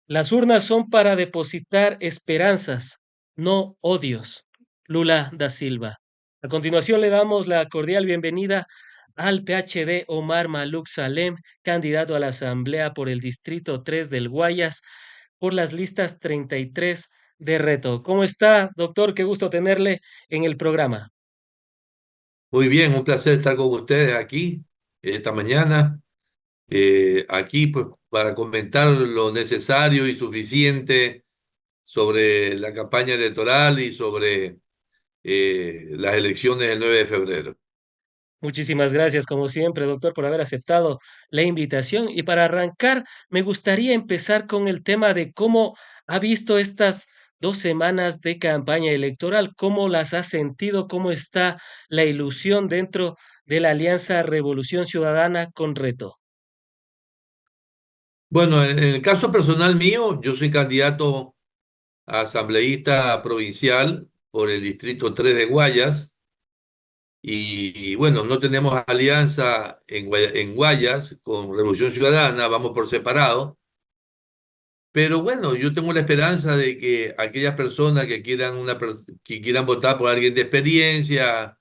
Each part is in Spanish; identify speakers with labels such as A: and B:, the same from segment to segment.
A: Las urnas son para depositar esperanzas, no odios. Lula da Silva. A continuación le damos la cordial bienvenida al PhD Omar Maluk Salem, candidato a la Asamblea por el Distrito 3 del Guayas, por las listas 33 de Reto. ¿Cómo está, doctor? Qué gusto tenerle en el programa.
B: Muy bien, un placer estar con ustedes aquí esta mañana, aquí pues para comentar lo necesario y suficiente sobre la campaña electoral y sobre las elecciones del 9 de febrero.
A: Muchísimas gracias, como siempre, doctor, por haber aceptado la invitación. Y para arrancar, me gustaría empezar con el tema de cómo ha visto estas 2 semanas de campaña electoral, cómo las ha sentido, cómo está la ilusión dentro de la Alianza Revolución Ciudadana con Reto.
B: Bueno, en el caso personal mío, yo soy candidato a asambleísta provincial por el Distrito 3 de Guayas y bueno, no tenemos alianza en Guayas con Revolución Ciudadana, vamos por separado. Pero bueno, yo tengo la esperanza de que aquellas personas que quieran, que quieran votar por alguien de experiencia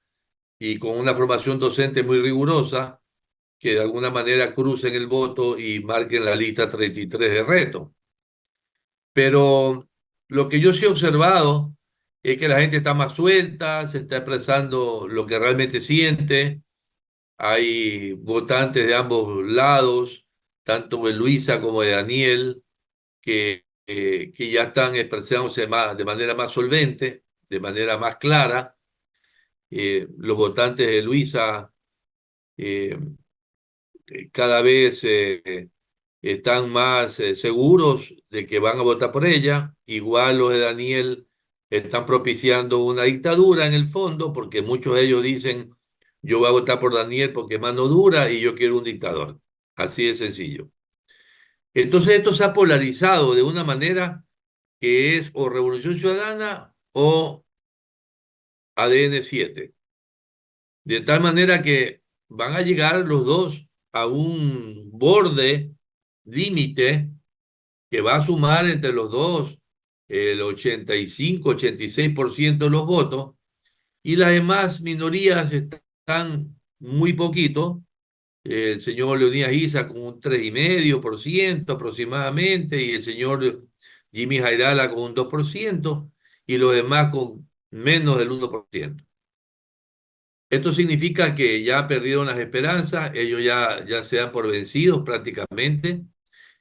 B: y con una formación docente muy rigurosa, que de alguna manera crucen el voto y marquen la lista 33 de Reto. Pero lo que yo sí he observado es que la gente está más suelta, se está expresando lo que realmente siente. Hay votantes de ambos lados, tanto de Luisa como de Daniel que ya están expresándose más, de manera más solvente, de manera más clara. Los votantes de Luisa eh, cada vez están más seguros de que van a votar por ella. Igual los de Daniel están propiciando una dictadura en el fondo, porque muchos de ellos dicen, yo voy a votar por Daniel porque es mano dura y yo quiero un dictador. Así de sencillo. Entonces esto se ha polarizado de una manera que es o Revolución Ciudadana o ADN 7, de tal manera que van a llegar los dos a un borde límite que va a sumar entre los dos el 85-86% de los votos, y las demás minorías están muy poquito. El señor Leonidas Issa con un 3,5% aproximadamente, y el señor Jimmy Jairala con un 2%, y los demás con menos del 1%. Esto significa que ya perdieron las esperanzas, ellos ya se dan por vencidos prácticamente,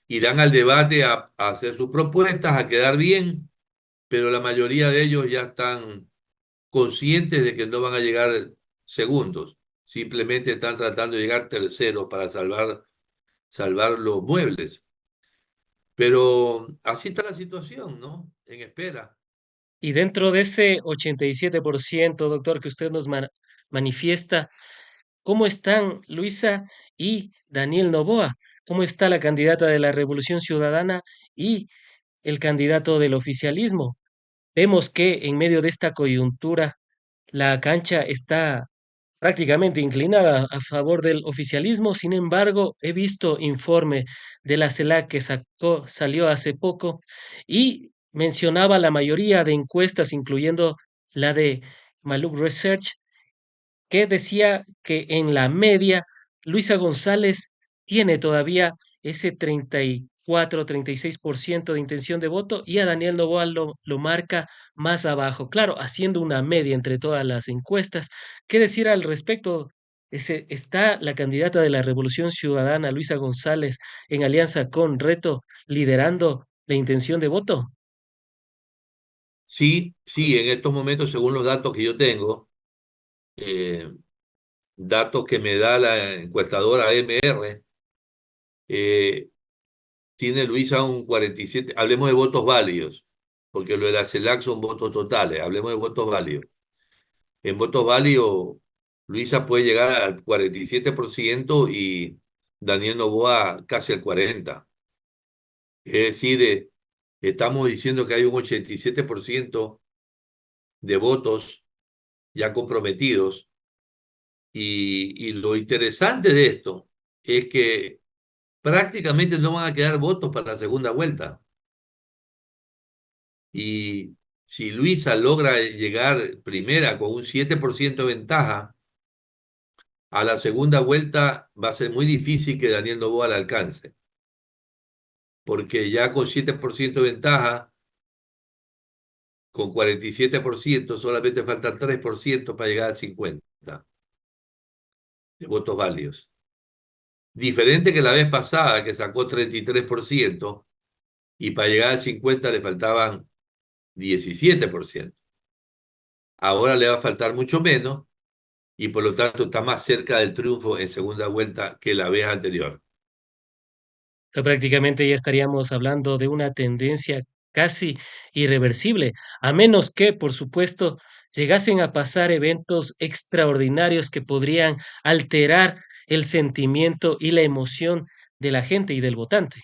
B: irán al debate a hacer sus propuestas, a quedar bien, pero la mayoría de ellos ya están conscientes de que no van a llegar segundos, simplemente están tratando de llegar terceros para salvar los muebles. Pero así está la situación, ¿no? En espera.
A: Y dentro de ese 87%, doctor, que usted nos manifiesta, ¿cómo están Luisa y Daniel Noboa? ¿Cómo está la candidata de la Revolución Ciudadana y el candidato del oficialismo? Vemos que en medio de esta coyuntura la cancha está prácticamente inclinada a favor del oficialismo. Sin embargo, he visto informe de la CELAC que salió hace poco y mencionaba la mayoría de encuestas, incluyendo la de Maluk Research, que decía que en la media Luisa González tiene todavía ese 34-36% de intención de voto y a Daniel Noboa lo marca más abajo. Claro, haciendo una media entre todas las encuestas. ¿Qué decir al respecto? ¿Está la candidata de la Revolución Ciudadana, Luisa González, en alianza con Reto, liderando la intención de voto?
B: Sí, sí, en estos momentos, según los datos que yo tengo, eh, datos que me da la encuestadora MR, eh, tiene Luisa un 47. Hablemos de votos válidos, porque lo de la CELAC son votos totales, hablemos de votos válidos. En votos válidos, Luisa puede llegar al 47% y Daniel Noboa casi al 40%. Es decir, estamos diciendo que hay un 87% de votos ya comprometidos, y lo interesante de esto es que prácticamente no van a quedar votos para la segunda vuelta. Y si Luisa logra llegar primera con un 7% de ventaja, a la segunda vuelta va a ser muy difícil que Daniel Noboa la alcance, porque ya con 7% de ventaja, con 47%, solamente faltan 3% para llegar al 50% de votos válidos. Diferente que la vez pasada, que sacó 33%, y para llegar al 50% le faltaban 17%. Ahora le va a faltar mucho menos y por lo tanto está más cerca del triunfo en segunda vuelta que la vez anterior.
A: Prácticamente ya estaríamos hablando de una tendencia casi irreversible, a menos que, por supuesto, llegasen a pasar eventos extraordinarios que podrían alterar el sentimiento y la emoción de la gente y del votante.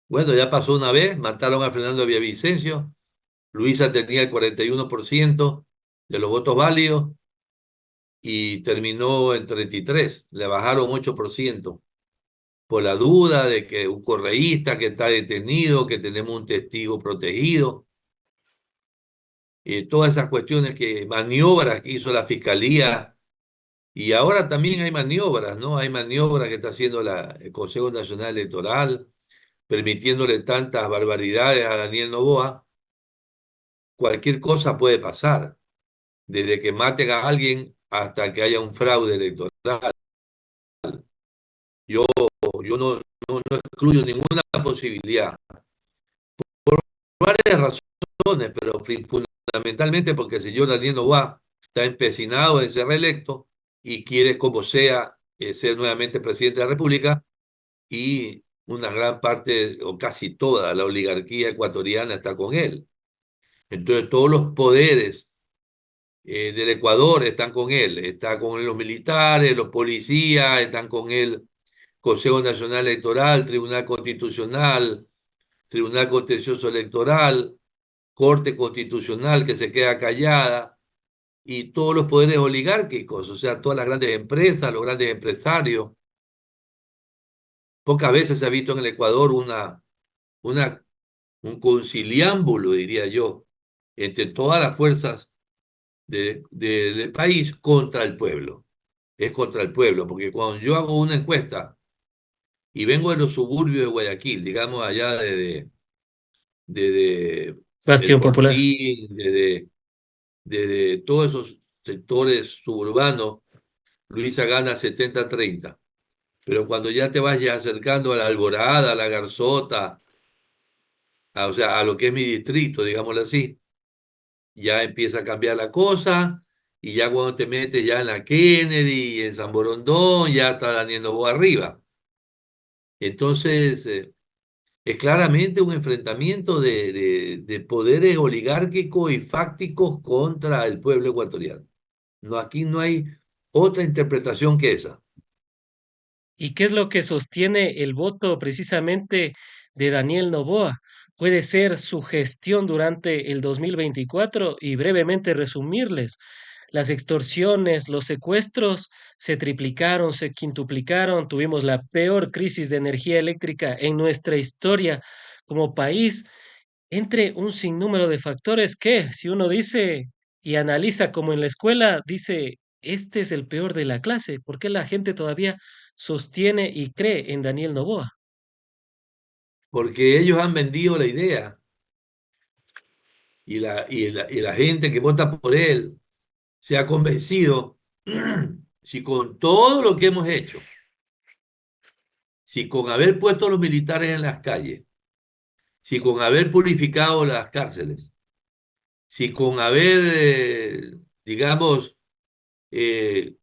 B: Bueno, ya pasó una vez, mataron a Fernando Villavicencio, Luisa tenía el 41% de los votos válidos y terminó en 33%, le bajaron 8% por la duda de que un correísta que está detenido, que tenemos un testigo protegido, todas esas cuestiones que maniobras que hizo la fiscalía. Y ahora también hay maniobras, ¿no? Hay maniobras que está haciendo el Consejo Nacional Electoral, permitiéndole tantas barbaridades a Daniel Noboa. Cualquier cosa puede pasar, desde que maten a alguien hasta que haya un fraude electoral. Yo, yo no excluyo ninguna posibilidad, por varias razones, pero fundamentalmente porque el señor Daniel Noboa está empecinado en ser reelecto y quiere, como sea, ser nuevamente presidente de la República. Y una gran parte o casi toda la oligarquía ecuatoriana está con él. Entonces todos los poderes del Ecuador están con él, está con él los militares, los policías, están con él Consejo Nacional Electoral, Tribunal Constitucional, Tribunal Contencioso Electoral, Corte Constitucional que se queda callada y todos los poderes oligárquicos, o sea, todas las grandes empresas, los grandes empresarios. Pocas veces se ha visto en el Ecuador una un conciliámbulo, diría yo, entre todas las fuerzas del país contra el pueblo. Es contra el pueblo, porque cuando yo hago una encuesta y vengo de los suburbios de Guayaquil, digamos allá de El
A: Bastión Popular.
B: Fortín, de todos esos sectores suburbanos, Luisa gana 70-30. Pero cuando ya te vas ya acercando a la Alborada, a la Garzota, o sea, a lo que es mi distrito, digámoslo así, ya empieza a cambiar la cosa y ya cuando te metes ya en la Kennedy y en San Borondón, ya está Daniel Noboa arriba. Entonces, es claramente un enfrentamiento de poderes oligárquicos y fácticos contra el pueblo ecuatoriano. No, aquí no hay otra interpretación que esa.
A: ¿Y qué es lo que sostiene el voto precisamente de Daniel Noboa? Puede ser su gestión durante el 2024 y brevemente resumirles. Las extorsiones, los secuestros se triplicaron, se quintuplicaron, tuvimos la peor crisis de energía eléctrica en nuestra historia como país, entre un sinnúmero de factores que, si uno dice y analiza como en la escuela, dice, este es el peor de la clase, ¿por qué la gente todavía sostiene y cree en Daniel Noboa?
B: Porque ellos han vendido la idea y la gente que vota por él se ha convencido, si con todo lo que hemos hecho, si con haber puesto a los militares en las calles, si con haber purificado las cárceles, si con haber, digamos, eh,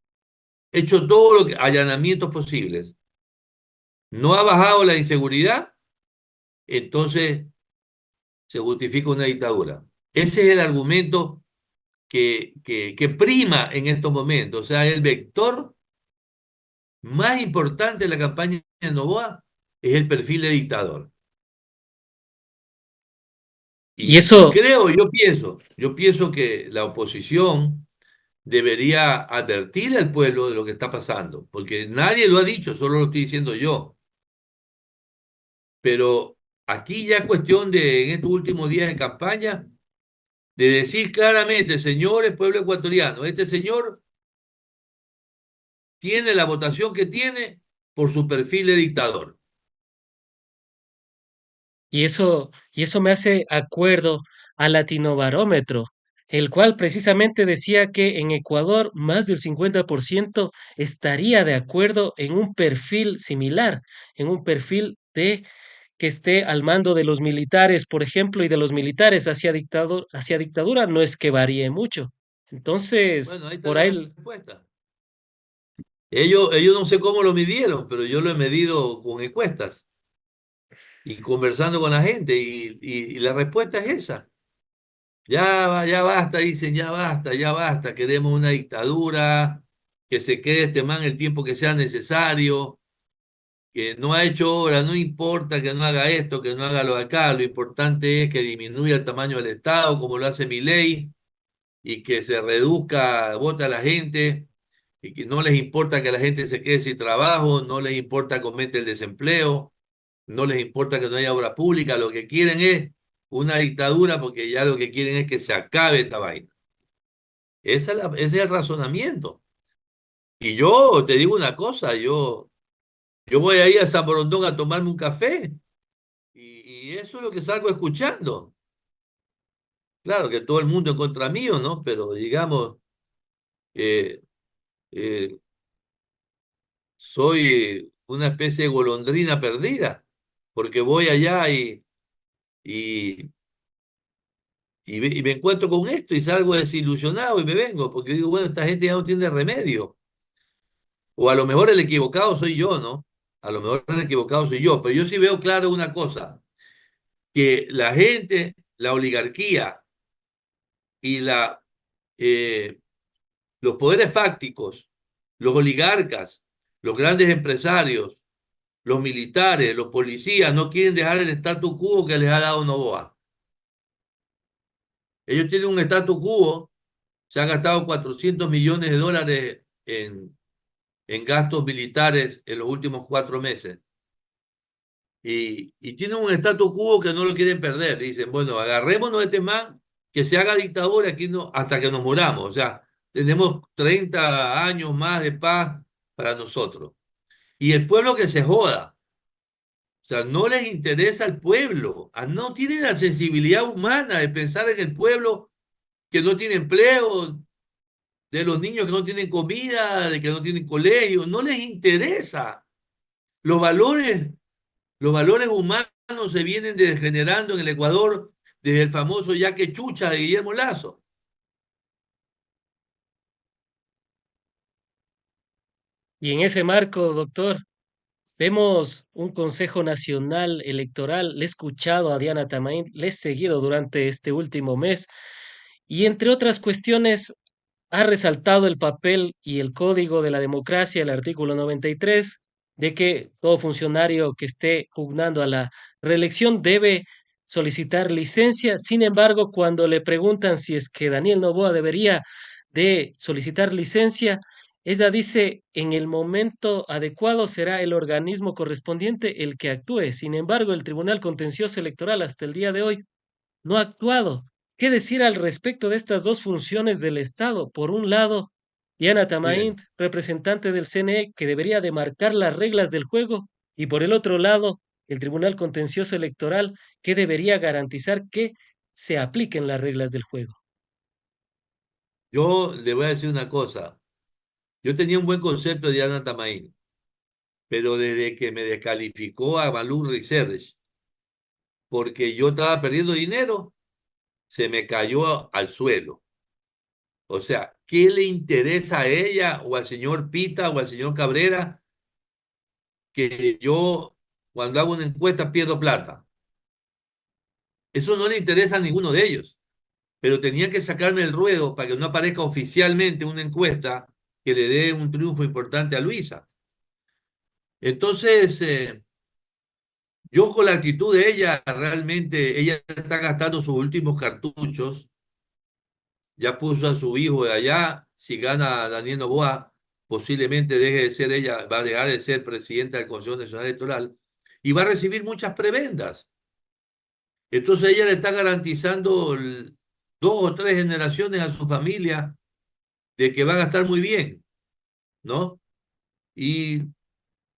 B: hecho todo lo que, allanamientos posibles, no ha bajado la inseguridad, entonces se justifica una dictadura. Ese es el argumento que prima en estos momentos. O sea, el vector más importante de la campaña de Noboa es el perfil de dictador.
A: Y
B: Y
A: eso,
B: creo, yo pienso que la oposición debería advertirle al pueblo de lo que está pasando, porque nadie lo ha dicho, solo lo estoy diciendo yo. Pero Aquí ya es cuestión de, en estos últimos días de campaña, de decir claramente, señores, pueblo ecuatoriano, este señor tiene la votación que tiene por su perfil de dictador.
A: Y eso me hace acuerdo al Latinobarómetro, el cual precisamente decía que en Ecuador más del 50% estaría de acuerdo en un perfil similar, en un perfil de que esté al mando de los militares, por ejemplo, y de los militares hacia dictadura, no es que varíe mucho. Entonces,
B: Bueno, ahí está
A: por
B: la
A: ahí,
B: respuesta. Ellos no sé cómo lo midieron, pero yo lo he medido con encuestas y conversando con la gente y la respuesta es esa. Ya basta, dicen, ya basta, queremos una dictadura, que se quede este man el tiempo que sea necesario, que no ha hecho obra, no importa que no haga esto, que no haga lo de acá, lo importante es que disminuya el tamaño del Estado, como lo hace mi ley, y que se reduzca, vota a la gente, y que no les importa que la gente se quede sin trabajo, no les importa que aumente el desempleo, no les importa que no haya obra pública, lo que quieren es una dictadura porque ya lo que quieren es que se acabe esta vaina. Ese es el razonamiento. Y yo te digo una cosa, yo voy ahí a San Borondón a tomarme un café y eso es lo que salgo escuchando. Claro que todo el mundo en contra mío, ¿no? Pero digamos, eh, eh, soy una especie de golondrina perdida, porque voy allá y, y me encuentro con esto y salgo desilusionado y me vengo, porque digo, bueno, esta gente ya no tiene remedio. O a lo mejor el equivocado soy yo, ¿no? A lo mejor el equivocado soy yo, pero yo sí veo claro una cosa, que la gente, la oligarquía y eh, los poderes fácticos, los oligarcas, los grandes empresarios, los militares, los policías, no quieren dejar el status quo que les ha dado Noboa. Ellos tienen un status quo, se han gastado 400 millones de dólares en gastos militares en los últimos 4 meses. Y tienen un status quo que no lo quieren perder. Dicen, bueno, agarrémonos de este man, que se haga dictadura aquí no, hasta que nos muramos. O sea, tenemos 30 años más de paz para nosotros. Y el pueblo que se joda. O sea, no les interesa al pueblo. No tienen la sensibilidad humana de pensar en el pueblo que no tiene empleo, de los niños que no tienen comida, de que no tienen colegio. No les interesa. Los valores Los valores humanos se vienen degenerando en el Ecuador desde el famoso yaque chucha de Guillermo Lazo.
A: y en ese marco, doctor, vemos un Consejo Nacional Electoral. Le he escuchado a Diana Tamain, le he seguido durante este último mes y entre otras cuestiones ha resaltado el papel y el código de la democracia, el artículo 93, de que todo funcionario que esté pugnando a la reelección debe solicitar licencia. Sin embargo, cuando le preguntan si es que Daniel Noboa debería de solicitar licencia, ella dice, en el momento adecuado será el organismo correspondiente el que actúe. Sin embargo, el Tribunal Contencioso Electoral hasta el día de hoy no ha actuado. ¿Qué decir al respecto de estas dos funciones del Estado? Por un lado, Diana
B: Bien,
A: Tamaint, representante del CNE, que debería de marcar las reglas del juego, y por el otro lado, el Tribunal Contencioso Electoral, que debería garantizar que se apliquen las reglas del juego.
B: yo le voy a decir una cosa. Yo tenía un buen concepto de Diana Tamaín, pero desde que me descalificó a Malú Research, porque yo estaba perdiendo dinero, se me cayó al suelo. O sea, ¿qué le interesa a ella o al señor Pita o al señor Cabrera que yo cuando hago una encuesta pierdo plata? Eso no le interesa a ninguno de ellos. Pero tenía que sacarme el ruedo para que no aparezca oficialmente una encuesta que le dé un triunfo importante a Luisa. Entonces, yo con la actitud de ella, realmente ella está gastando sus últimos cartuchos, ya puso a su hijo de allá, si gana Daniel Noboa, posiblemente deje de ser ella, va a dejar de ser presidenta del Consejo Nacional Electoral y va a recibir muchas prebendas. Entonces ella le está garantizando dos o tres generaciones a su familia de que van a estar muy bien, ¿no? Y,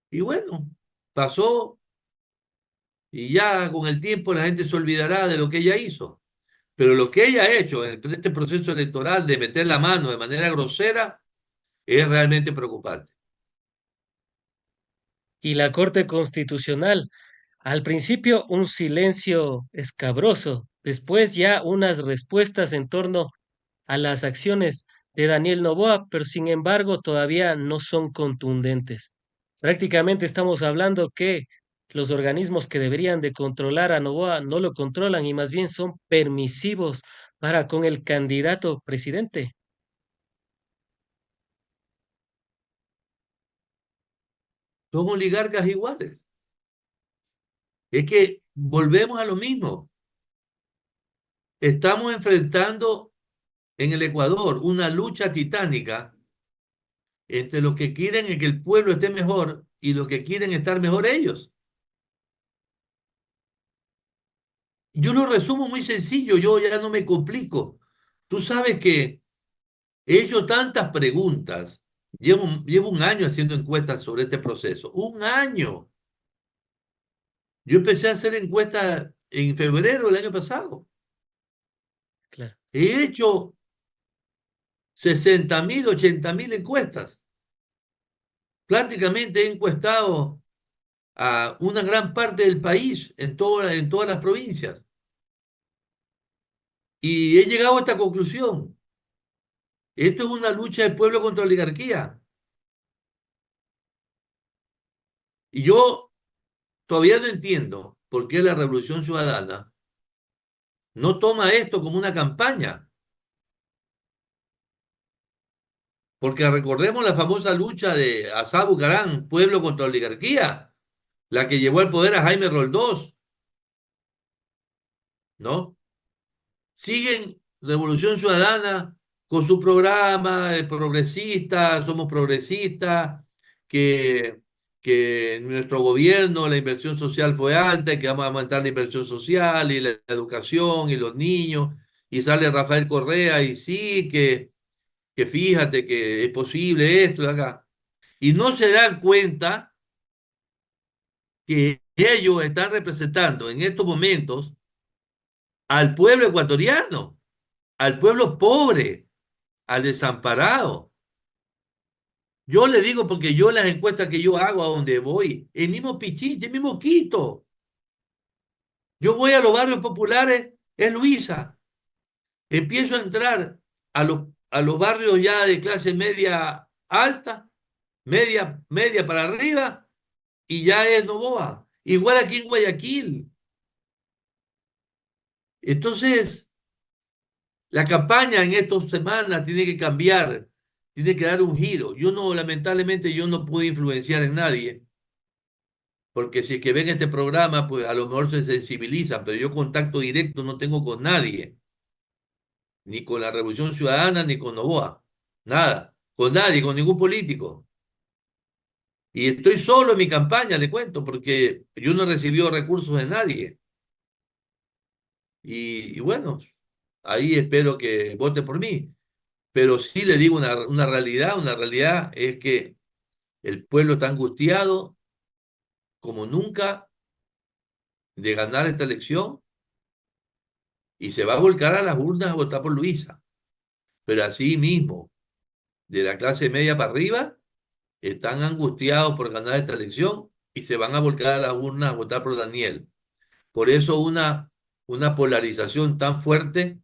B: y bueno, pasó y ya con el tiempo la gente se olvidará de lo que ella hizo. Pero lo que ella ha hecho en este proceso electoral de meter la mano de manera grosera es realmente preocupante.
A: Y la Corte Constitucional, al principio un silencio escabroso, después ya unas respuestas en torno a las acciones de Daniel Noboa, pero sin embargo todavía no son contundentes. Prácticamente estamos hablando que los organismos que deberían de controlar a Noboa no lo controlan y más bien son permisivos para con el candidato presidente.
B: Son oligarcas iguales. Es que volvemos a lo mismo. Estamos enfrentando en el Ecuador una lucha titánica entre los que quieren que el pueblo esté mejor y los que quieren estar mejor ellos. Yo lo resumo muy sencillo, yo ya no me complico. Tú sabes que he hecho tantas preguntas, llevo un año haciendo encuestas sobre este proceso, un año. Yo empecé a hacer encuestas en febrero del año pasado.
A: Claro.
B: He hecho 60.000, 80.000 encuestas. Prácticamente he encuestado a una gran parte del país, en todas las provincias. Y he llegado a esta conclusión. Esto es una lucha del pueblo contra la oligarquía. Y yo todavía no entiendo por qué la Revolución Ciudadana no toma esto como una campaña. Porque recordemos la famosa lucha de Asá Bucarán, pueblo contra la oligarquía, la que llevó al poder a Jaime Roldós, ¿no? Siguen Revolución Ciudadana con su programa de progresistas, somos progresistas, que, que en nuestro gobierno la inversión social fue alta y que vamos a aumentar la inversión social y la educación y los niños. Y sale Rafael Correa y sí, que fíjate que es posible esto de acá. Y no se dan cuenta que ellos están representando en estos momentos al pueblo ecuatoriano, al pueblo pobre, al desamparado. Yo le digo porque yo las encuestas que yo hago a donde voy, el mismo Pichiche, el mismo Quito. Yo voy a los barrios populares, es Luisa. Empiezo a entrar a los barrios ya de clase media alta, media para arriba, y ya es Novoa. Igual aquí en Guayaquil. Entonces, la campaña en estas semanas tiene que cambiar, tiene que dar un giro. Yo no, lamentablemente, yo no puedo influenciar en nadie, porque si es que ven este programa, pues a lo mejor se sensibilizan, pero yo contacto directo no tengo con nadie, ni con la Revolución Ciudadana, ni con Novoa, nada, con nadie, con ningún político. Y estoy solo en mi campaña, le cuento, porque yo no he recibido recursos de nadie. Y bueno, ahí espero que vote por mí. Pero sí le digo una realidad es que el pueblo está angustiado como nunca de ganar esta elección y se va a volcar a las urnas a votar por Luisa. Pero así mismo, de la clase media para arriba, están angustiados por ganar esta elección y se van a volcar a las urnas a votar por Daniel. Por eso una polarización tan fuerte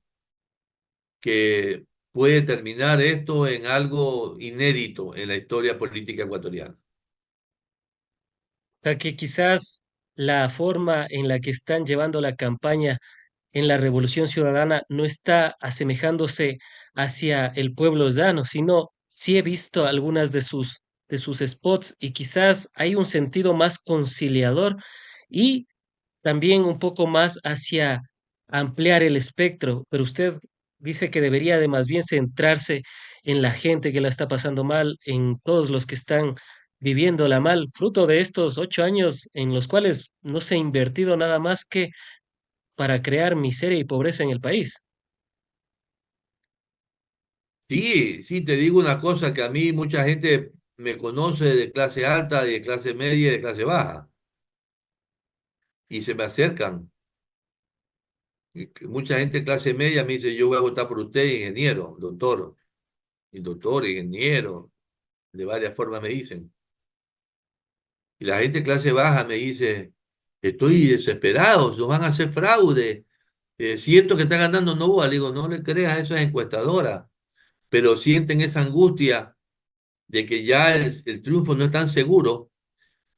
B: que puede terminar esto en algo inédito en la historia política ecuatoriana.
A: O sea que quizás la forma en la que están llevando la campaña en la Revolución Ciudadana no está asemejándose hacia el pueblo llano, sino sí he visto algunas de sus spots y quizás hay un sentido más conciliador y también un poco más hacia ampliar el espectro, pero usted dice que debería de más bien centrarse en la gente que la está pasando mal, en todos los que están viviéndola mal, fruto de estos 8 años en los cuales no se ha invertido nada más que para crear miseria y pobreza en el país.
B: Sí, sí, te digo una cosa que a mí mucha gente me conoce de clase alta, de clase media y de clase baja, y se me acercan. Y que mucha gente de clase media me dice, yo voy a votar por usted, ingeniero, doctor, y doctor, ingeniero, de varias formas me dicen. Y la gente de clase baja me dice, estoy desesperado, nos van a hacer fraude. Siento que está ganando Novoa. Le digo, no le creas, eso es encuestadora. Pero sienten esa angustia de que ya el triunfo no es tan seguro.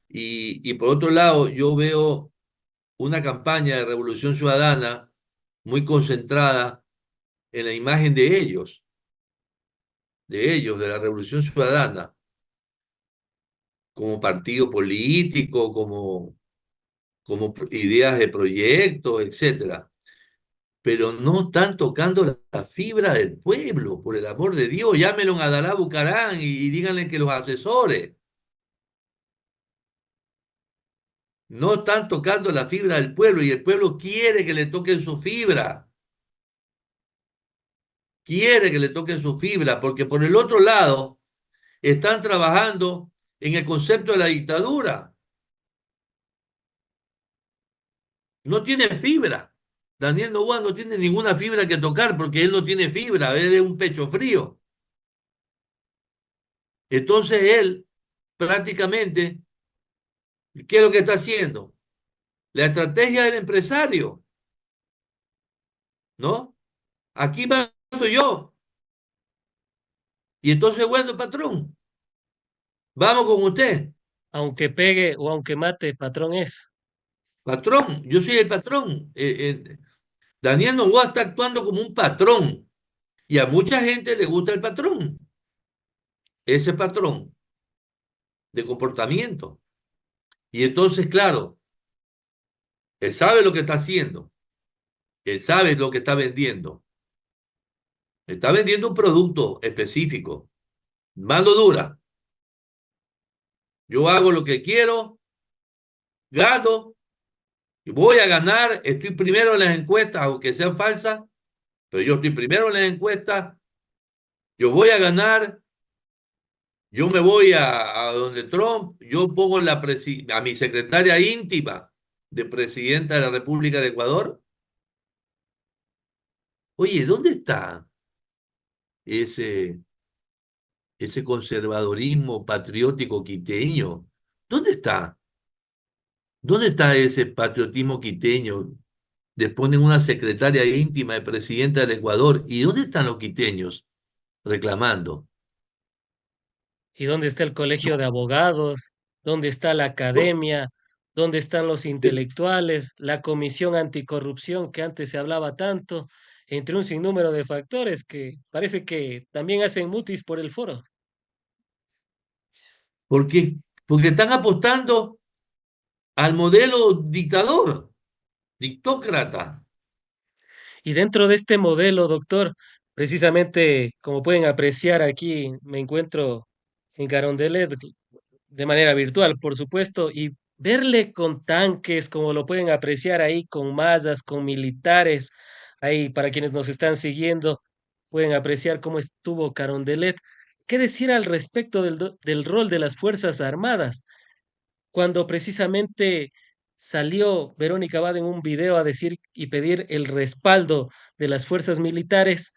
B: Y por otro lado, yo veo una campaña de revolución ciudadana muy concentrada en la imagen de la revolución ciudadana, como partido político, como ideas de proyectos, etcétera. Pero no están tocando la fibra del pueblo, por el amor de Dios, llámenlo a Adalá Bucarán y díganle que los asesores no están tocando la fibra del pueblo y el pueblo quiere que le toquen su fibra, quiere que le toquen su fibra, porque por el otro lado están trabajando en el concepto de la dictadura, no tiene fibra. Daniel Noboa no tiene ninguna fibra que tocar porque él no tiene fibra, él es un pecho frío. Entonces él prácticamente, ¿qué es lo que está haciendo? La estrategia del empresario, ¿no? Aquí mando yo. Y entonces, bueno, patrón, vamos con usted.
A: Aunque pegue o aunque mate, patrón es.
B: Patrón, yo soy el patrón. Daniel Noboa está actuando como un patrón. Y a mucha gente le gusta el patrón, ese patrón de comportamiento. Y entonces, claro, él sabe lo que está haciendo. Él sabe lo que está vendiendo. Está vendiendo un producto específico. Mano dura. Yo hago lo que quiero, gano. Voy a ganar, estoy primero en las encuestas, aunque sean falsas, pero yo estoy primero en las encuestas, yo voy a ganar, yo me voy a donde Trump, yo pongo a mi secretaria íntima de presidenta de la República de Ecuador. Oye, ¿dónde está ese, ese conservadorismo patriótico quiteño? ¿Dónde está? ¿Dónde está ese patriotismo quiteño? Le ponen una secretaria íntima de presidenta del Ecuador. ¿Y dónde están los quiteños reclamando?
A: ¿Y dónde está el colegio de
B: No,
A: abogados? ¿Dónde está la
B: no,
A: academia? ¿Dónde están los
B: eh,
A: intelectuales? La comisión anticorrupción que antes se hablaba tanto, entre un sinnúmero de factores que parece que también hacen mutis por el foro.
B: porque, porque están apostando al modelo dictador, dictócrata.
A: Y dentro de este modelo, doctor, precisamente como pueden apreciar aquí, me encuentro en Carondelet de manera virtual, por supuesto, y verle con tanques, como lo pueden apreciar ahí, con mallas, con militares, ahí para quienes nos están siguiendo, pueden apreciar cómo estuvo Carondelet. ¿Qué decir al respecto del rol de las Fuerzas Armadas? Cuando precisamente salió Verónica Abad en un video a decir y pedir el respaldo de las fuerzas militares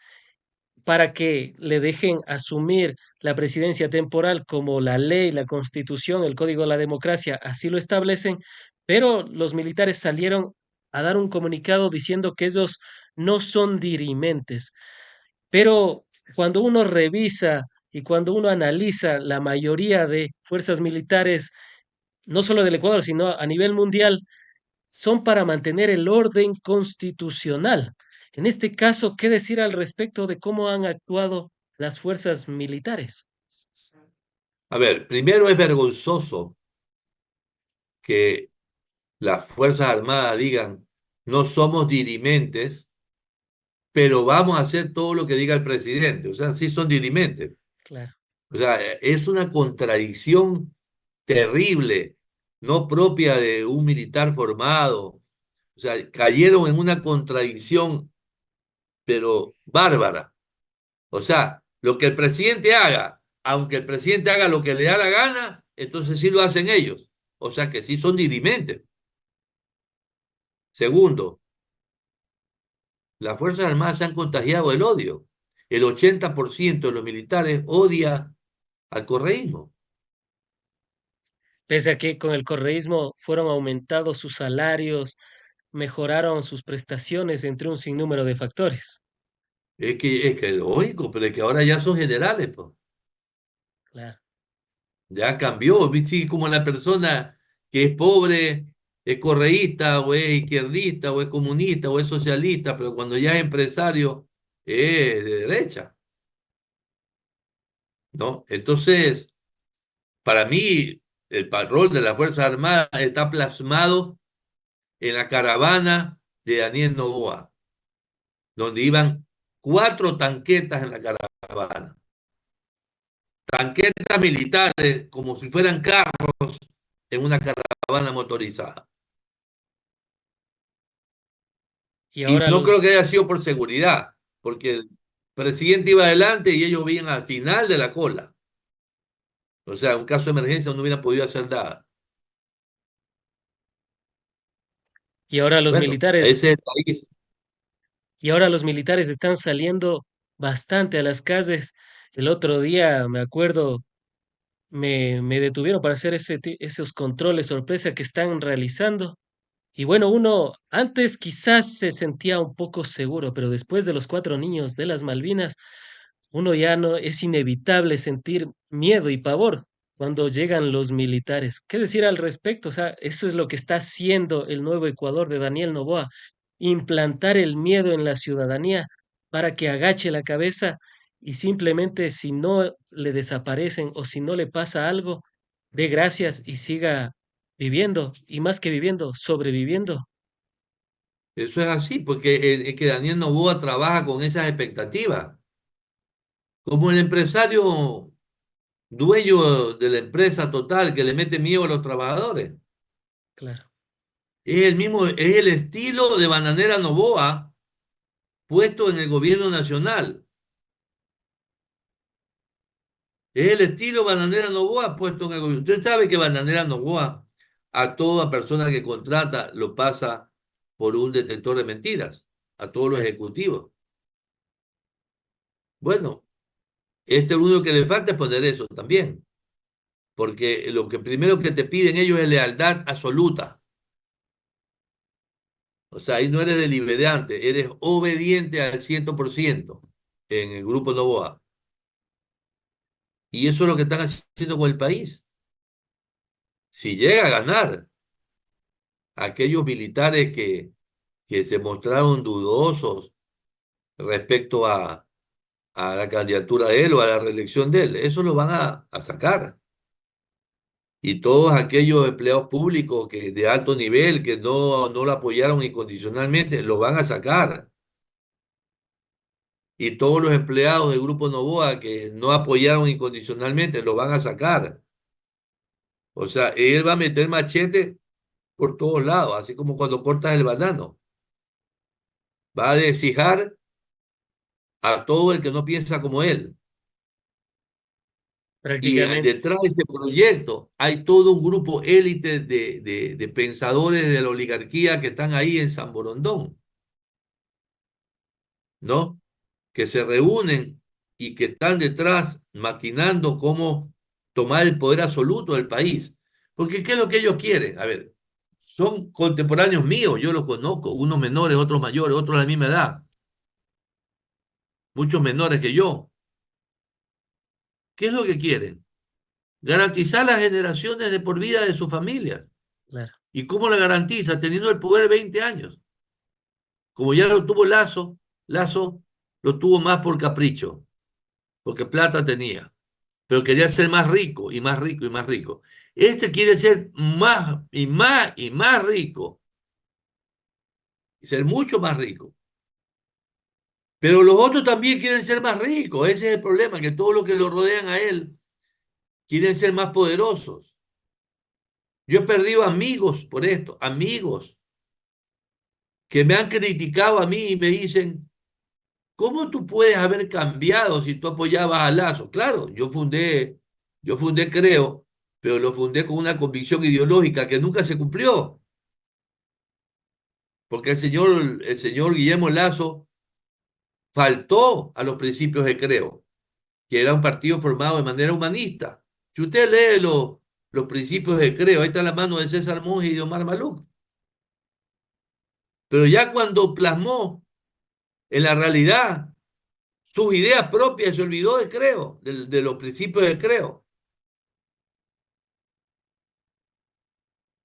A: para que le dejen asumir la presidencia temporal como la ley, la constitución, el código de la democracia así lo establecen, pero los militares salieron a dar un comunicado diciendo que ellos no son dirimentes. Pero cuando uno revisa y cuando uno analiza la mayoría de fuerzas militares, no solo del Ecuador, sino a nivel mundial, son para mantener el orden constitucional. En este caso, ¿qué decir al respecto de cómo han actuado las fuerzas militares?
B: A ver, primero es vergonzoso que las Fuerzas Armadas digan, no somos dirimentes, pero vamos a hacer todo lo que diga el presidente. O sea, sí son dirimentes.
A: Claro.
B: O sea, es una contradicción terrible, no propia de un militar formado. O sea, cayeron en una contradicción, pero bárbara. O sea, lo que el presidente haga, aunque el presidente haga lo que le da la gana, entonces sí lo hacen ellos. O sea que sí son dirimentes. Segundo, las Fuerzas Armadas se han contagiado del odio. El 80% de los militares odia al correísmo.
A: Pese a que con el correísmo fueron aumentados sus salarios, mejoraron sus prestaciones entre un sinnúmero de factores.
B: Es que es lógico, pero es que ahora ya son generales, pues.
A: Claro.
B: Ya cambió, ¿viste? Como la persona que es pobre, es correísta, o es izquierdista, o es comunista, o es socialista, pero cuando ya es empresario, es de derecha, ¿no? Entonces, para mí, rol de las Fuerzas Armadas está plasmado en la caravana de Daniel Noboa, donde iban 4 tanquetas en la caravana. Tanquetas militares, como si fueran carros en una caravana motorizada.
A: Y
B: Y
A: ahora
B: no
A: los,
B: creo que haya sido por seguridad, porque el presidente iba adelante y ellos veían al final de la cola. O sea, en un caso de emergencia no hubieran podido hacer nada.
A: y ahora los
B: Bueno,
A: militares,
B: ese es el país.
A: y ahora los militares están saliendo bastante a las calles. El otro día, me acuerdo, me detuvieron para hacer esos controles sorpresa que están realizando. Y bueno, uno antes quizás se sentía un poco seguro, pero después de los 4 niños de las Malvinas, uno ya no es inevitable sentir miedo y pavor cuando llegan los militares. ¿Qué decir al respecto? O sea, eso es lo que está haciendo el nuevo Ecuador de Daniel Noboa, implantar el miedo en la ciudadanía para que agache la cabeza y simplemente si no le desaparecen o si no le pasa algo, dé gracias y siga viviendo, y más que viviendo, sobreviviendo.
B: Eso es así, porque es que Daniel Noboa trabaja con esas expectativas. Como el empresario dueño de la empresa total que le mete miedo a los trabajadores.
A: Claro.
B: Es el mismo, es el estilo de Bananera Noboa puesto en el gobierno nacional. Es el estilo Bananera Noboa puesto en el gobierno. Usted sabe que Bananera Noboa a toda persona que contrata lo pasa por un detector de mentiras, a todos los
A: Claro.
B: ejecutivos. Bueno, este lo único que le falta es poner eso también, porque lo que primero que te piden ellos es lealtad absoluta. O sea, ahí no eres deliberante, eres obediente al 100% en el grupo Novoa. Y eso es lo que están haciendo con el país. Si llega a ganar aquellos militares que se mostraron dudosos respecto a la candidatura de él o a la reelección de él, eso lo van a sacar. Y todos aquellos empleados públicos que de alto nivel que no lo apoyaron incondicionalmente, lo van a sacar. Y todos los empleados del Grupo Novoa que no apoyaron incondicionalmente, lo van a sacar. O sea, él va a meter machete por todos lados, así como cuando cortas el banano. Va a deshijar a todo el que no piensa como él. Y
A: Prácticamente.
B: detrás de ese proyecto hay todo un grupo élite de pensadores de la oligarquía que están ahí en San Borondón, ¿no? Que se reúnen y que están detrás maquinando cómo tomar el poder absoluto del país. Porque ¿qué es lo que ellos quieren? A ver, son contemporáneos míos, yo los conozco, unos menores, otros mayores, otros de la misma edad, muchos menores que yo. ¿Qué es lo que quieren? Garantizar las generaciones de por vida de sus familias.
A: Claro.
B: ¿Y cómo la garantiza? Teniendo el poder 20 años. Como ya lo tuvo Lazo, Lazo lo tuvo más por capricho, porque plata tenía, pero quería ser más rico y más rico y más rico. Este quiere ser más y más y más rico, y ser mucho más rico. Pero los otros también quieren ser más ricos. Ese es el problema, que todos los que lo rodean a él quieren ser más poderosos. Yo he perdido amigos por esto, amigos, que me han criticado a mí y me dicen, ¿cómo tú puedes haber cambiado si tú apoyabas a Lazo? Claro, yo fundé Creo, pero lo fundé con una convicción ideológica que nunca se cumplió, porque el señor Guillermo Lazo faltó a los principios de Creo, que era un partido formado de manera humanista. Si usted lee los principios de Creo, ahí está la mano de César Monge y de Omar Maluk. Pero ya cuando plasmó en la realidad sus ideas propias, se olvidó de Creo, de los principios de Creo.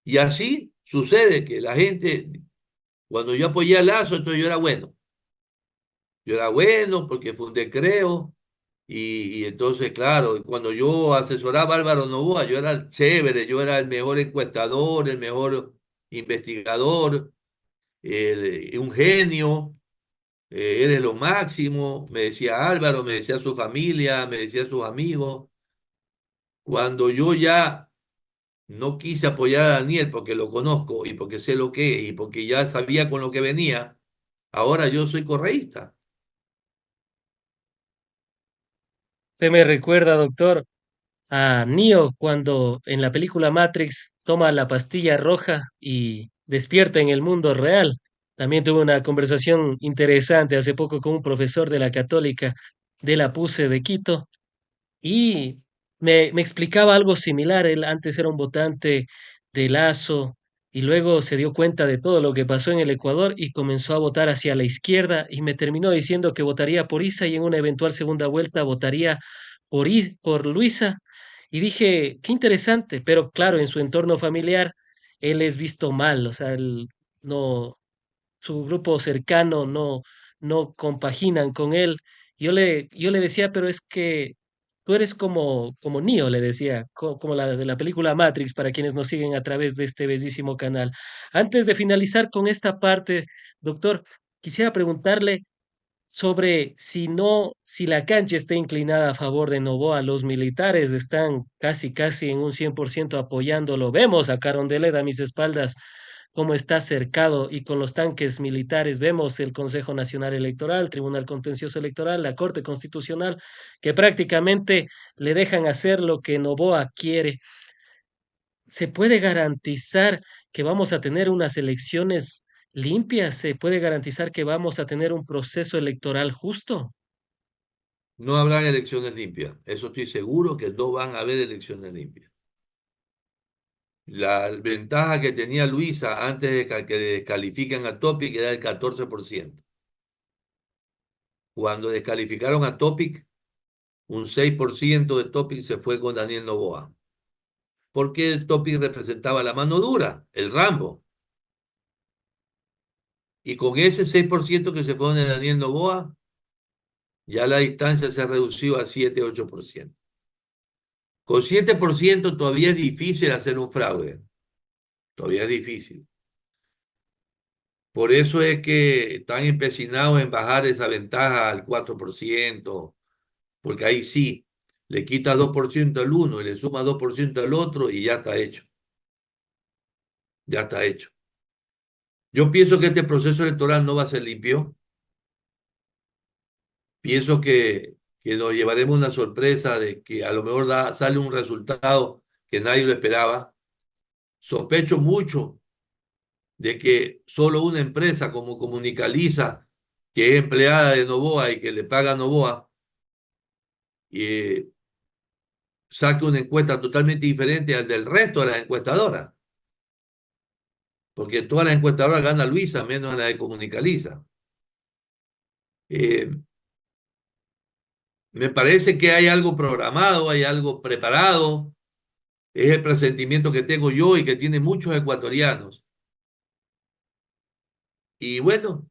B: Y así sucede que la gente, cuando yo apoyé a Lazo, entonces yo era bueno. Yo era bueno porque fundé Creo. Y entonces, claro, cuando yo asesoraba a Álvaro Noboa, yo era el chévere, yo era el mejor encuestador, el mejor investigador, un genio, eres lo máximo, me decía Álvaro, me decía su familia, me decía sus amigos. Cuando yo ya no quise apoyar a Daniel porque lo conozco y porque sé lo que es y porque ya sabía con lo que venía, ahora yo soy correísta.
A: Usted me recuerda, doctor, a Neo cuando en la película Matrix toma la pastilla roja y despierta en el mundo real. También tuve una conversación interesante hace poco con un profesor de la Católica de la PUCE de Quito y me explicaba algo similar. Él antes era un votante de Lazo y luego se dio cuenta de todo lo que pasó en el Ecuador y comenzó a votar hacia la izquierda y me terminó diciendo que votaría por Isa y en una eventual segunda vuelta votaría por Luisa. Y dije, qué interesante, pero claro, en su entorno familiar él es visto mal, o sea, él no, su grupo cercano no compaginan con él. Yo le decía, pero es que tú eres como Neo, le decía, como la de la película Matrix, para quienes nos siguen a través de este bellísimo canal. Antes de finalizar con esta parte, doctor, quisiera preguntarle sobre si la cancha está inclinada a favor de Noboa, los militares están casi en un 100% apoyándolo. Vemos a Carondelet a mis espaldas cómo está cercado y con los tanques militares vemos el Consejo Nacional Electoral, Tribunal Contencioso Electoral, la Corte Constitucional, que prácticamente le dejan hacer lo que Noboa quiere. ¿Se puede garantizar que vamos a tener unas elecciones limpias? ¿Se puede garantizar que vamos a tener un proceso electoral justo?
B: No habrán elecciones limpias. Eso estoy seguro que no van a haber elecciones limpias. La ventaja que tenía Luisa antes de que descalifiquen a Topic era el 14%. Cuando descalificaron a Topic, un 6% de Topic se fue con Daniel Noboa. Porque el Topic representaba la mano dura, el Rambo. Y con ese 6% que se fue de Daniel Noboa, ya la distancia se ha reducido a 7-8%. Con 7% todavía es difícil hacer un fraude. Todavía es difícil. Por eso es que están empecinados en bajar esa ventaja al 4%, porque ahí sí, le quita 2% al uno y le suma 2% al otro y ya está hecho. Ya está hecho. Yo pienso que este proceso electoral no va a ser limpio. Pienso que nos llevaremos una sorpresa de que a lo mejor sale un resultado que nadie lo esperaba. Sospecho mucho de que solo una empresa como Comunicaliza, que es empleada de Novoa y que le paga a Novoa, saque una encuesta totalmente diferente al del resto de las encuestadoras, porque todas las encuestadoras gana Luisa, menos la de Comunicaliza. Eh, Me parece que hay algo programado, hay algo preparado, es el presentimiento que tengo yo y que tiene muchos ecuatorianos. Y bueno,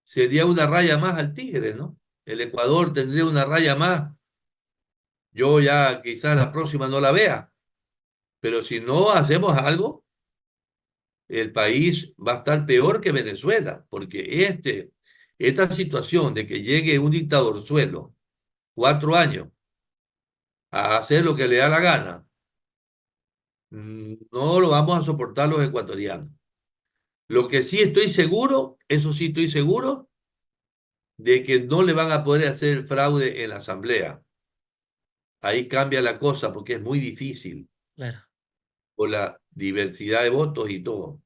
B: sería una raya más al tigre, ¿no? El Ecuador tendría una raya más. Yo ya quizás la próxima no la vea, pero si no hacemos algo, el país va a estar peor que Venezuela, porque esta situación de que llegue un dictador suelo 4 años a hacer lo que le da la gana, no lo vamos a soportar los ecuatorianos. Lo que sí estoy seguro, eso sí estoy seguro, de que no le van a poder hacer fraude en la asamblea. Ahí cambia la cosa porque es muy difícil
A: Claro,
B: por la diversidad de votos y todo,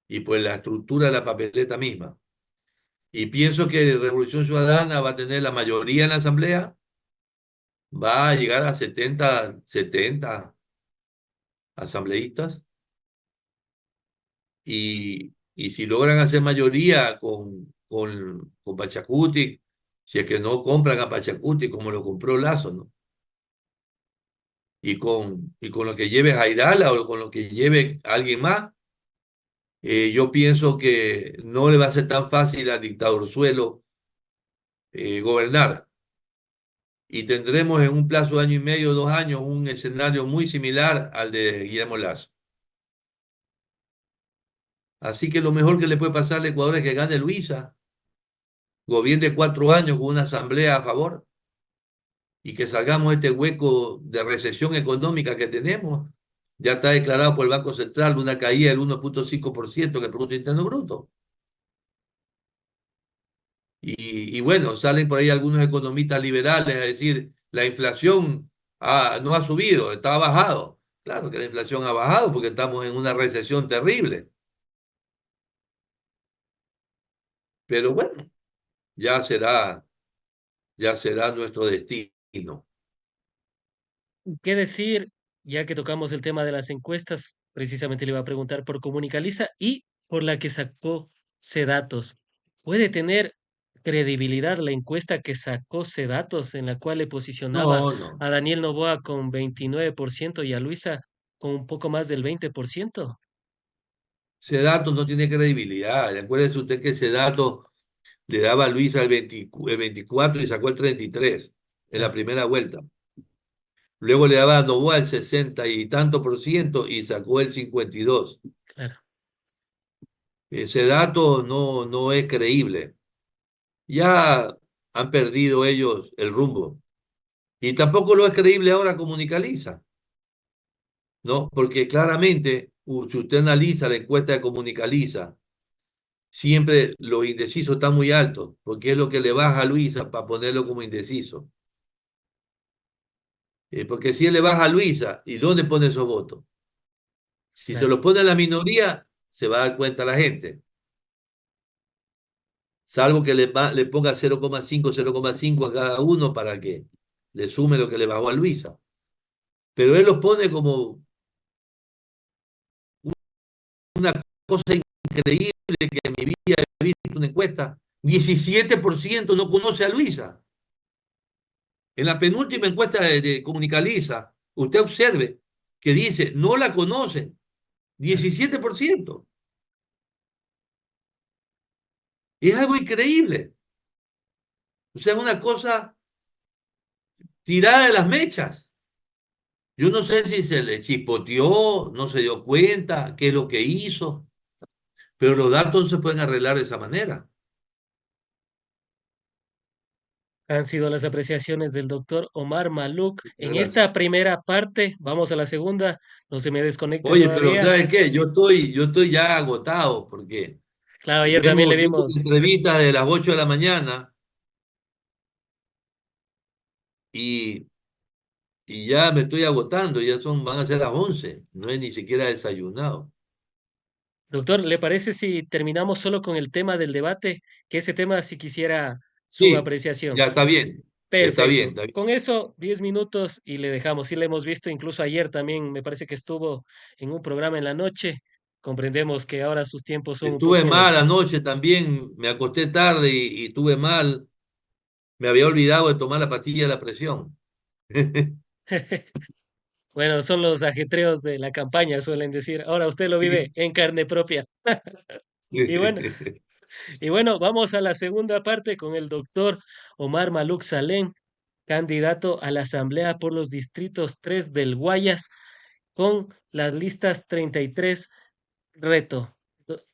B: y por la estructura de la papeleta misma. Y pienso que Revolución Ciudadana va a tener la mayoría en la asamblea, va a llegar a 70 asambleístas, y si logran hacer mayoría con Pachacuti, si es que no compran a Pachacuti como lo compró Lazo, ¿no? Y con lo que lleve Jairala o con lo que lleve alguien más, yo pienso que no le va a ser tan fácil al dictadorzuelo gobernar. Y tendremos en un plazo de año y medio, 2 años, un escenario muy similar al de Guillermo Lazo. Así que lo mejor que le puede pasar al Ecuador es que gane Luisa, gobierne 4 años con una asamblea a favor y que salgamos de este hueco de recesión económica que tenemos. Ya está declarado por el Banco Central una caída del 1,5% en el Producto Interno Bruto. Y bueno, salen por ahí algunos economistas liberales a decir, la inflación no ha subido, está bajado. Claro que la inflación ha bajado porque estamos en una recesión terrible. Pero bueno, ya será, ya será nuestro destino.
A: ¿qué decir? Ya que tocamos el tema de las encuestas, precisamente le iba a preguntar por Comunicaliza y por la que sacó Cedatos. ¿Puede tener credibilidad la encuesta que sacó Cedatos, en la cual le posicionaba
B: No, no.
A: a Daniel Noboa con 29% y a Luisa con un poco más del 20%?
B: Ese dato no tiene credibilidad. Acuérdese usted que ese dato le daba a Luisa el 24 y sacó el 33 en la
A: Claro,
B: primera vuelta. Luego le daba a Novoa el 60 y tanto por ciento y sacó el 52.
A: claro.
B: Ese dato no es creíble. Ya han perdido ellos el rumbo. Y tampoco lo es creíble ahora Comunicaliza, ¿no? Porque claramente, si usted analiza la encuesta de Comunicaliza, siempre los indecisos están muy altos, porque es lo que le baja a Luisa para ponerlo como indeciso. Porque si él le baja a Luisa, ¿y dónde pone esos votos? Si se
A: Claro.
B: los pone a la minoría, se va a dar cuenta la gente. Salvo que le ponga 0,5, 0,5 a cada uno para que le sume lo que le bajó a Luisa. Pero él los pone como una cosa increíble que en mi vida he visto una encuesta. 17% no conoce a Luisa. En la penúltima encuesta de Comunicaliza, usted observe que dice, no la conocen, 17%. Es algo increíble. O sea, es una cosa tirada de las mechas. Yo no sé si se le chispoteó, no se dio cuenta, qué es lo que hizo, pero los datos no se pueden arreglar de esa manera.
A: Han sido las apreciaciones del doctor Omar Maluk
B: Muchas
A: en
B: gracias.
A: esta primera parte. Vamos a la segunda. No se me desconecte
B: Oye, pero
A: todavía.
B: ¿sabes qué? Yo estoy ya agotado porque
A: Claro, ayer también le
B: tengo una
A: vimos.
B: entrevista de las 8 de la mañana y, y ya me estoy agotando, van a ser las 11. No he ni siquiera desayunado.
A: Doctor, ¿le parece si terminamos solo con el tema del debate? Que ese tema si quisiera su
B: Sí,
A: apreciación.
B: ya está bien, está bien,
A: Perfecto.
B: está bien.
A: Con eso, 10 minutos y le dejamos. Sí, le hemos visto incluso ayer también, me parece que estuvo en un programa en la noche. Comprendemos que ahora sus tiempos son un
B: Estuve
A: poco...
B: mal anoche también, me acosté tarde y estuve mal. Me había olvidado de tomar la pastilla de la presión.
A: Bueno, son los ajetreos de la campaña, suelen decir. Ahora usted lo vive
B: Sí.
A: en carne propia. Y bueno, vamos a la segunda parte con el doctor Omar Maluk Salem, candidato a la Asamblea por los distritos 3 del Guayas, con las listas 33 reto,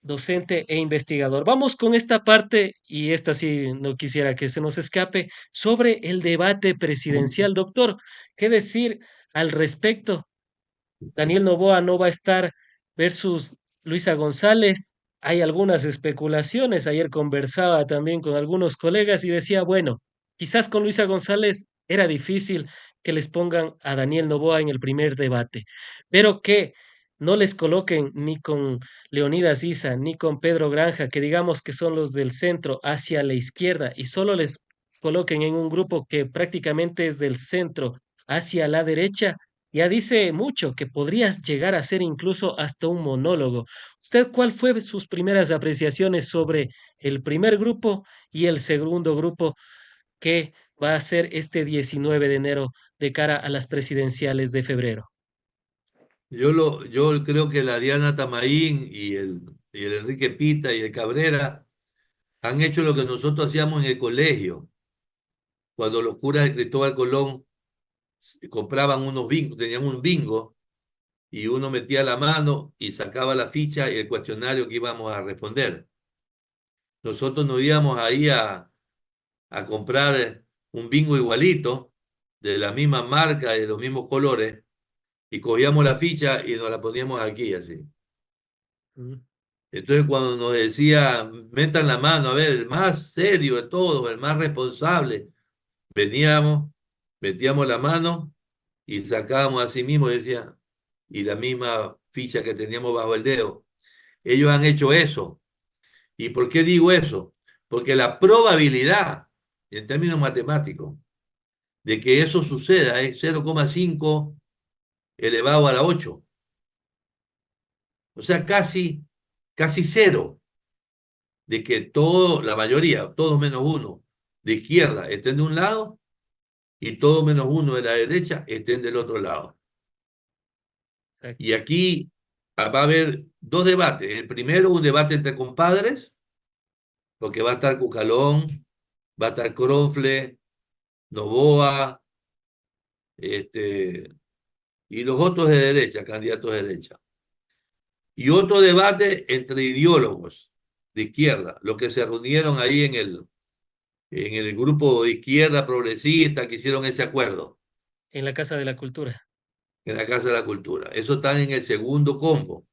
A: docente e investigador. Vamos con esta parte, y esta sí no quisiera que se nos escape, sobre el debate presidencial. Doctor, ¿qué decir al respecto? Daniel Noboa no va a estar versus Luisa González. hay algunas especulaciones. Ayer conversaba también con algunos colegas y decía, bueno, quizás con Luisa González era difícil que les pongan a Daniel Noboa en el primer debate, pero que no les coloquen ni con Leonidas Issa ni con Pedro Granja, que digamos que son los del centro hacia la izquierda, y solo les coloquen en un grupo que prácticamente es del centro hacia la derecha, ya dice mucho, que podrías llegar a ser incluso hasta un monólogo. ¿Usted cuál fue sus primeras apreciaciones sobre el primer grupo y el segundo grupo que va a ser este 19 de enero de cara a las presidenciales de febrero?
B: Yo creo que la Ariana Tamaín y el Enrique Pita y el Cabrera han hecho lo que nosotros hacíamos en el colegio, cuando los curas de Cristóbal Colón compraban unos bingos, tenían un bingo y uno metía la mano y sacaba la ficha y el cuestionario que íbamos a responder. Nosotros nos íbamos ahí a comprar un bingo igualito, de la misma marca y de los mismos colores, y cogíamos la ficha y nos la poníamos aquí así.
A: Mm.
B: Entonces cuando nos decía, metan la mano, a ver, el más serio de todos, el más responsable, veníamos, metíamos la mano y sacábamos así mismo, decía, y la misma ficha que teníamos bajo el dedo. Ellos han hecho eso. ¿Y por qué digo eso? Porque la probabilidad, en términos matemáticos, de que eso suceda es 0,5 elevado a la 8. O sea, casi cero de que todo, la mayoría, todos menos uno de izquierda estén de un lado y todos menos uno de la derecha estén del otro lado. Y
A: Exacto.
B: aquí va a haber dos debates. El primero, un debate entre compadres, porque va a estar Cucalón, va a estar Cronfle, Novoa, este, y los otros de derecha, candidatos de derecha. Y otro debate entre ideólogos de izquierda, los que se reunieron ahí en el grupo de izquierda progresista que hicieron ese acuerdo
A: En la Casa de la Cultura.
B: en la Casa de la Cultura. Eso está en el segundo combo.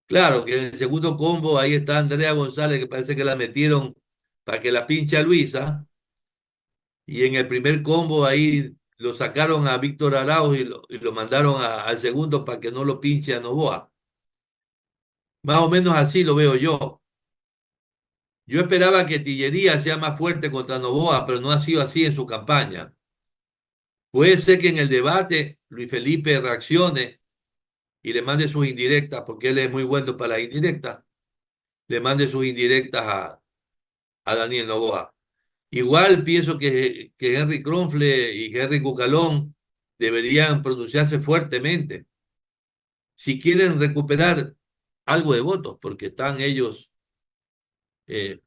B: Claro que en el segundo combo ahí está Andrea González, que parece que la metieron para que la pinche a Luisa. Y en el primer combo ahí lo sacaron a Víctor Arauz y lo mandaron al segundo para que no lo pinche a Novoa. Más o menos así lo veo yo. Yo esperaba que Tillería sea más fuerte contra Novoa, pero no ha sido así en su campaña. Puede ser que en el debate Luis Felipe reaccione y le mande sus indirectas, porque él es muy bueno para las indirectas, le mande sus indirectas a Daniel Noboa. Igual pienso que Henry Kronfle y Henry Cucalón deberían pronunciarse fuertemente si quieren recuperar algo de votos, porque están ellos eh,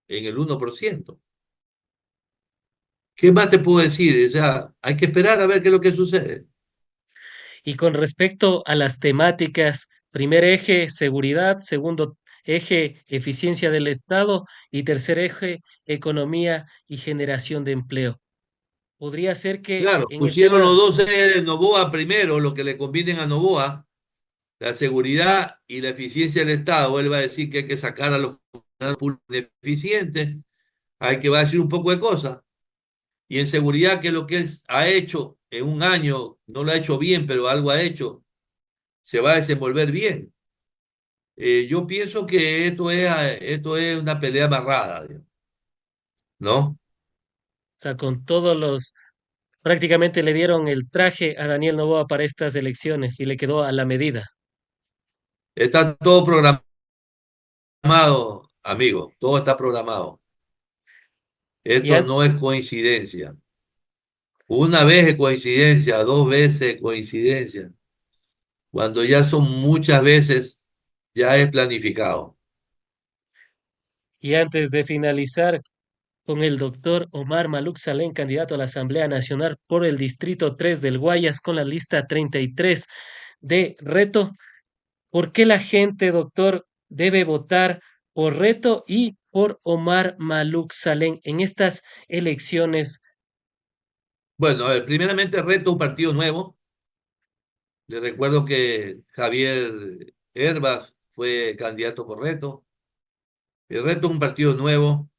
B: en el 1%. ¿Qué más te puedo decir? O sea, hay que esperar a ver qué es lo que sucede.
A: Y con respecto a las temáticas, primer eje, seguridad, segundo eje, eficiencia del Estado y tercer eje, economía y generación de empleo. Podría ser que
B: Claro,
A: en el
B: pusieron
A: tema,
B: los dos ejes de Novoa primero, lo que le convienen a Novoa, la seguridad y la eficiencia del Estado. Él va a decir que hay que sacar a los funcionarios públicos ineficientes, hay que va a decir un poco de cosas. Y en seguridad, que es lo que él ha hecho en un año, no lo ha hecho bien, pero algo ha hecho, se va a desenvolver bien. Yo pienso que esto es una pelea amarrada, ¿no?
A: o sea, con todos los, prácticamente le dieron el traje a Daniel Noboa para estas elecciones y le quedó a la medida.
B: Está todo programado, amigo, todo está programado.
A: Y,
B: Esto
A: an-
B: no es coincidencia. Una vez es coincidencia, dos veces es coincidencia. Cuando ya son muchas veces, ya es planificado.
A: y antes de finalizar, con el doctor Omar Maluk Salén, candidato a la Asamblea Nacional por el Distrito 3 del Guayas, con la lista 33 de Reto. ¿Por qué la gente, doctor, debe votar por Reto y por Omar Maluk Salén en estas elecciones?
B: Bueno, a ver, primeramente reto un partido nuevo. Les recuerdo que Javier Herbas fue candidato por Reto. El Reto es un partido nuevo.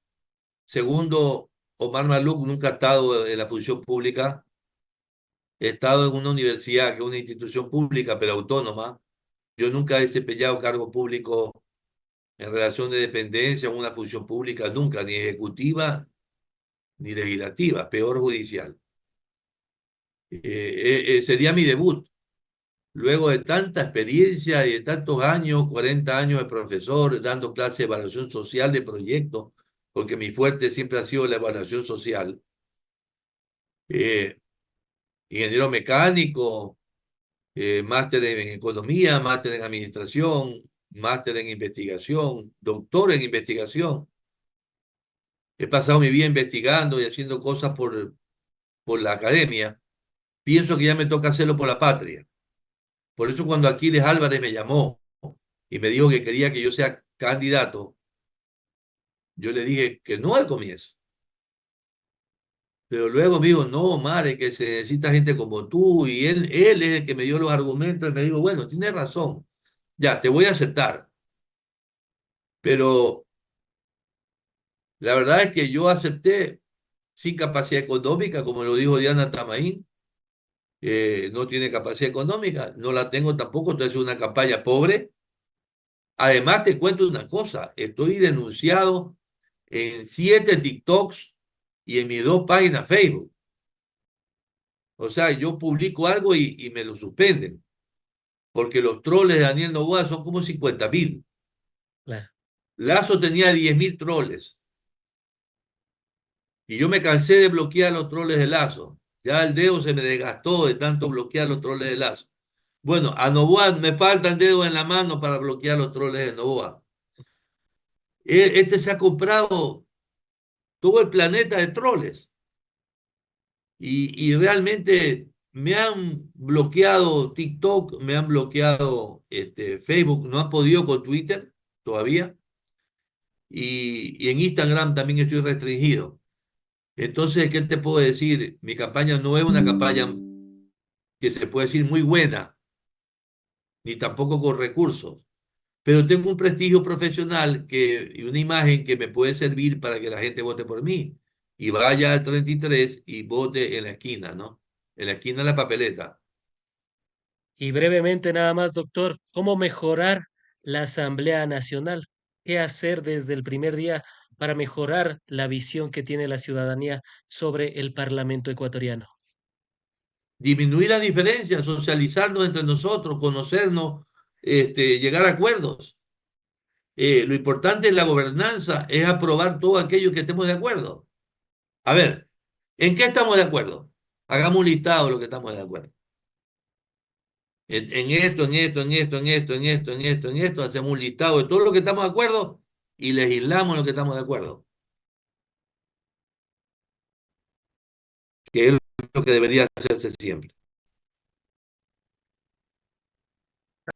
B: Segundo, Omar Maluk nunca ha estado en la función pública. He estado en una universidad, que es una institución pública, pero autónoma. Yo nunca he desempeñado cargo público en relación de dependencia en una función pública, nunca, ni ejecutiva ni legislativa, peor judicial. Sería mi debut. Luego de tanta experiencia y de tantos años, 40 años de profesor, dando clase de evaluación social de proyectos, porque mi fuerte siempre ha sido la evaluación social. Eh, Ingeniero mecánico, máster en economía, máster en administración, máster en investigación, doctor en investigación. He pasado mi vida investigando y haciendo cosas por la academia. Pienso que ya me toca hacerlo por la patria. Por eso cuando Aquiles Álvarez me llamó y me dijo que quería que yo sea candidato, yo le dije que no al comienzo. Pero luego me dijo, no, Mare, que se necesita gente como tú. Y él es el que me dio los argumentos y me dijo, bueno, tienes razón, ya, te voy a aceptar. Pero la verdad es que yo acepté sin capacidad económica, como lo dijo Diana Tamaín. No tiene capacidad económica, no la tengo tampoco, entonces es una campaña pobre. Además, te cuento una cosa, estoy denunciado en 7 TikToks y en mis 2 páginas Facebook. O sea, yo publico algo y me lo suspenden, porque los troles de Daniel Noboa son como 50.000.
A: Claro.
B: Lazo tenía 10.000 troles y yo me cansé de bloquear los troles de Lazo. Ya el dedo se me desgastó de tanto bloquear los troles de Lazo. Bueno, a Noboa me faltan dedos en la mano para bloquear los troles de Noboa. Este se ha comprado todo el planeta de troles y realmente me han bloqueado TikTok, me han bloqueado Facebook, no han podido con Twitter todavía y en Instagram también estoy restringido. Entonces, ¿qué te puedo decir? Mi campaña no es una campaña que se puede decir muy buena, ni tampoco con recursos, pero tengo un prestigio profesional y una imagen que me puede servir para que la gente vote por mí y vaya al 33 y vote en la esquina, ¿no? En la esquina de la papeleta.
A: Y brevemente nada más, doctor, ¿cómo mejorar la Asamblea Nacional? ¿Qué hacer desde el primer día para mejorar la visión que tiene la ciudadanía sobre el Parlamento ecuatoriano?
B: Disminuir las diferencias, socializarnos entre nosotros, conocernos, llegar a acuerdos. Lo importante en la gobernanza es aprobar todo aquello que estemos de acuerdo. A ver, ¿en qué estamos de acuerdo? Hagamos un listado de lo que estamos de acuerdo. En esto, en esto, en esto, en esto, en esto, en esto, en esto, hacemos un listado de todo lo que estamos de acuerdo y legislamos lo que estamos de acuerdo, que es lo que debería hacerse siempre.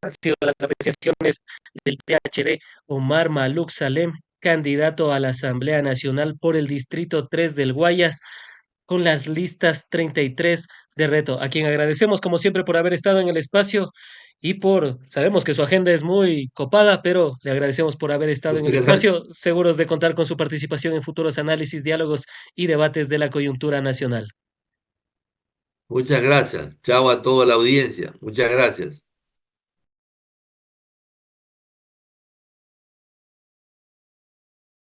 A: Han sido las apreciaciones del PhD Omar Maluk Salem, candidato a la Asamblea Nacional por el Distrito 3 del Guayas, con las listas 33 de reto, a quien agradecemos como siempre por haber estado en el espacio y sabemos que su agenda es muy copada, pero le agradecemos por haber estado en el
B: Muchas gracias.
A: espacio, seguros de contar con su participación en futuros análisis, diálogos y debates de la coyuntura nacional.
B: Muchas gracias. Chao a toda la audiencia. Muchas gracias.